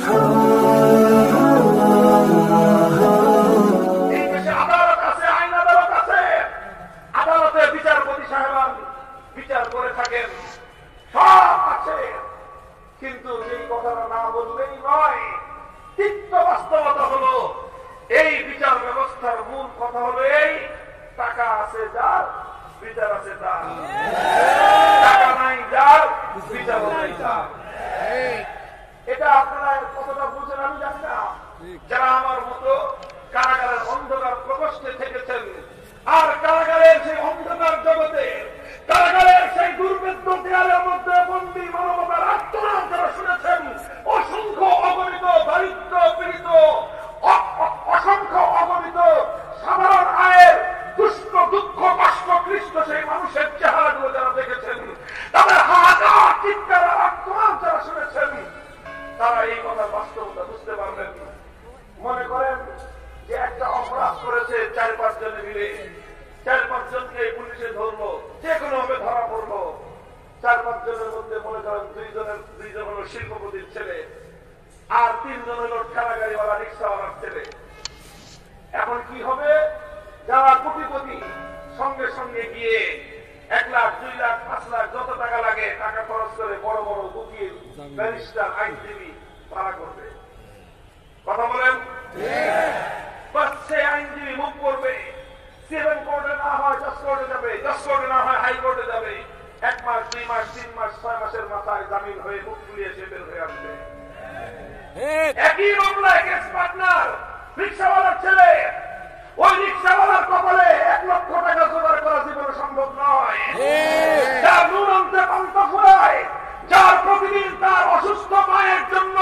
এই দেশে আদালত আছে, আইন আদালত আছে, আদালতে বিচারপতি সাহেবান বিচার করে থাকেন, সব আছে। কিন্তু এই কথাটা না বললেই নয়, তিক্ত বাস্তবতা হলো এই বিচার ব্যবস্থার মূল কথা হলো এই, টাকা আছে যার বিচার আছে তার, টাকা নাই যার বিচার নাই তার। এটা আপনারা কতটা বুঝেন আমি জানি না। যারা আমার মতো কারাগারের অন্ধকার প্রকোষ্ঠে থেকেছেন আর কারাগারের সেই অন্ধকার জগতে, কারাগারের সেই দুর্ভেদ্য দেয়ালের মধ্যে বন্দী মানবতার আত্মনাদ যারা শুনেছেন, অসংখ্য অগণিত দারিদ্র পীড়িত, অসংখ্য অগণিত সাধারণ আয়ের দুষ্ট দুঃখ কষ্ট ক্লিষ্ট সেই মানুষের চেহারাগুলো যারা দেখেছেন, তাদের হাহাকার চিৎকার আত্মনাদ যারা শুনেছেন, তারা এই কথার বাস্তবতা বুঝতে পারবেন। মনে করেন যে একটা অপরাধ করেছে 4-5 জনে মিলে, 4-5 জনকে পুলিশে ধরলো, যে কোনো ভাবে ধরা পড়লো। 4-5 জনের মধ্যে মনে করেন 2 জন হলো শিল্পপতির ছেলে, আর 3 জন হলো ঠেলাগাড়িওয়ালা রিক্সাওয়ালার ছেলে। এখন কি হবে? যারা কোটিপতি সঙ্গে সঙ্গে গিয়ে 1 লাখ 2 লাখ 5 লাখ যত টাকা লাগে টাকা খরচ করে বড় বড় উকিল, ব্যারিস্টার, আইনজীবী ভাড়া করবে। কথা বলেন? সে আইনজীবী মুখ করবে, 7 কোর্টে না হয় 10 কোর্টে যাবে, 10 কোর্টে না হয় হাইকোর্টে যাবে। 1 মাস 2 মাস 3 মাস 6 মাসের মাথায় জামিন হয়ে মুখ খুলিয়ে সে বের হয়ে আসবে। একই মামলায় কেস পার্টনার রিক্সাওয়ালার ছেলে, ওই রিক্সাওয়ালার কপালে 1 লক্ষ টাকা জোগাড় করা জীবনে সম্ভব নয়। যার নুন আনতে পান্তা ফুরায়, যার প্রতিদিন তার অসুস্থ মায়ের জন্য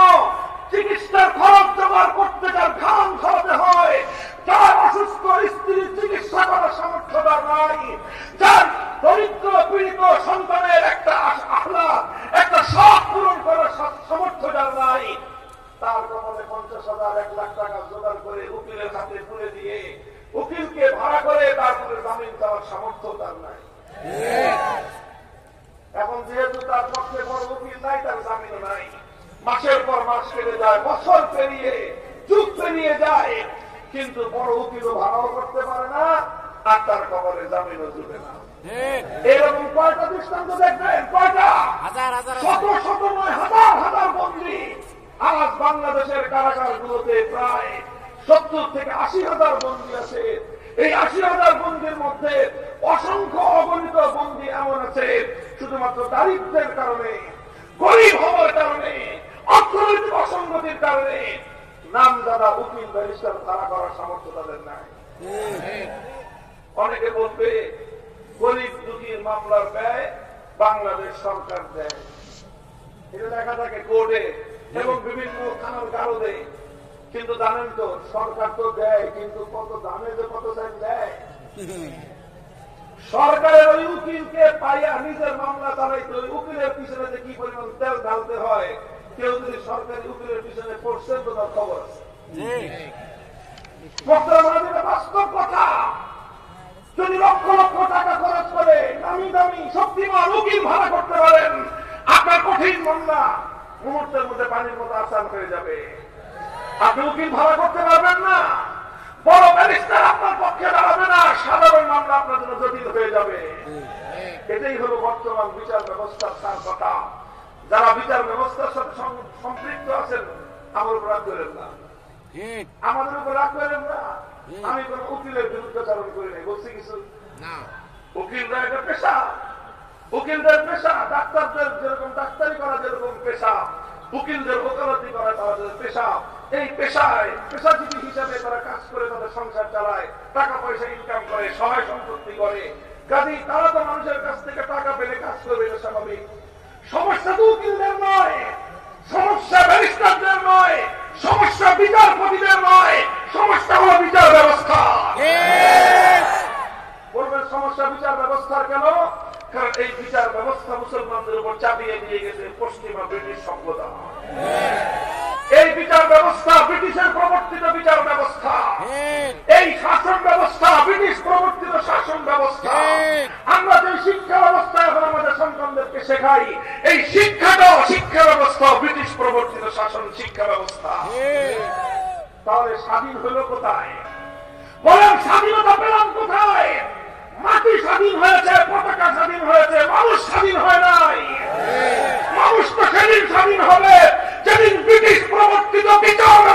চিকিৎসার খরচ জোগাড় করতে যার ঘাম খাওয়াতে হয়, যার অসুস্থ স্ত্রীর চিকিৎসা করার সামর্থ্য তার নাই, যার দরিদ্র পীড়িত সন্তানের একটা আহ্লাদ, একটা শখ পূরণ করার সামর্থ্য যার নাই, তার কপালে 50,000 1 লাখ টাকা জোগাড় করে উকিলের হাতে তুলে দিয়ে উকিলকে ভাড়া করে তারপরে জামিন দেওয়ার সামর্থ্য তার নাই। এখন যেহেতু তার পক্ষে বড় উকিল নাই, তার জামিনও নাই। মাসের পর মাস কেটে যায়, বছর পেরিয়ে যুগ পেরিয়ে যায়, কিন্তু বড় উকিলও ভাড়াও করতে পারে না, আর তার কপালে জামিনও জুটে না। এরকম কয়টা দৃষ্টান্ত দেখবেন? কয়টা? শত শত নয়, হাজার হাজার বন্দী আজ বাংলাদেশের কারাগারগুলোতে প্রায় 70 থেকে 80,000 বন্দী আছে। এই 80,000 বন্দীর মধ্যে অসংখ্য অগণিত বন্দী এমন আছে শুধুমাত্র দারিদ্র্যের কারণে, গরিব হওয়ার কারণে, অর্থনৈতিক অসঙ্গতির কারণে নামজাদা উকিল ব্যারিস্টার ভাড়া করার সামর্থ্য তাদের নাই। অনেকে বলবে গরিব দুঃখীর মামলার ব্যয় বাংলাদেশ সরকার দেয়, এটা দেখা থাকে কোর্টে এবং বিভিন্ন থানার কারণে। কিন্তু জানেন তো, সরকার তো দেয়, কিন্তু কত দামে যে কত টাইম দেয়। সরকারের ওই উকিলকে পাইয়া নিজের মামলা চালাইতে ওই উকিলের পিছনে যে কি পরিমাণ তেল ঢালতে হয়, কেউ যদি সরকারি উকিলের পিছনে পড়ছেন তো তার খবর আছে। বাস্তব কথা, যদি লক্ষ লক্ষ টাকা খরচ করে দামি দামি শক্তিমান উকিল ভাড়া করতে পারেন, আপনার কঠিন মামলা মুহূর্তের মধ্যে পানির মতো আসান হয়ে যাবে। আপনি উকিল ভাড়া করতে পারবেন না, বড় ব্যারিস্টার আপনার পক্ষে দাঁড়াবে না, সাধারণ মামলা আপনার জন্য জটিল হয়ে যাবে। এটাই হলো বর্তমান বিচার ব্যবস্থার সার কথা। যারা বিচার ব্যবস্থার সাথে সম্পৃক্ত আছেন, আমার উপর রাগ করেন না, আমাদের উপর রাগ করেন না। আমি কোন উকিলের বিরুদ্ধাচরণ করি নাই, বলছি কিছু না। উকিলরা একটা পেশা, উকিলদের পেশা, ডাক্তারদের যেরকম ডাক্তারি করা যেরকম পেশা, উকিলদের ওকালতি করা তাদের পেশা। এই পেশায় পেশাজীবী হিসাবে তারা কাজ করে তাদের সংসার চালায়, টাকা পয়সা ইনকাম করে, সহায় সম্পত্তি করে। কাজেই তারা তো মানুষের কাছ থেকে টাকা পেলে কাজ করবে, এটা স্বাভাবিক। সমস্যা তো উকিলদের নয়, সমস্যা ব্যারিস্টারদের নয়, সমস্যা বিচারপতিদের নয়, সমস্যা হলো বিচার ব্যবস্থা। বলবেন সমস্যা বিচার ব্যবস্থার কেন? কারণ এই বিচার ব্যবস্থা মুসলমানদের উপর চাপিয়ে দিয়ে গেছে পশ্চিমা ব্রিটিশ সভ্যতা। এই বিচার ব্যবস্থা ব্রিটিশের প্রবর্তিত বিচার ব্যবস্থা, এই শাসন ব্যবস্থা ব্রিটিশ প্রবর্তিত শাসন ব্যবস্থা। আমরা যে শিক্ষা ব্যবস্থা এখন আমাদের সন্তানদেরকে শেখাই এই শিক্ষাটা শিক্ষা ব্যবস্থা ব্রিটিশ প্রবর্তিত শাসন শিক্ষা ব্যবস্থা, তাহলে স্বাধীন হলো কোথায়? বলেন স্বাধীনতা পেলাম কোথায়? মাটি স্বাধীন হয়েছে, পতাকা স্বাধীন হয়েছে, মানুষ স্বাধীন হয় নাই। মানুষ তো সেদিন স্বাধীন হবে যেদিন ব্রিটিশ প্রবর্তিত বিচার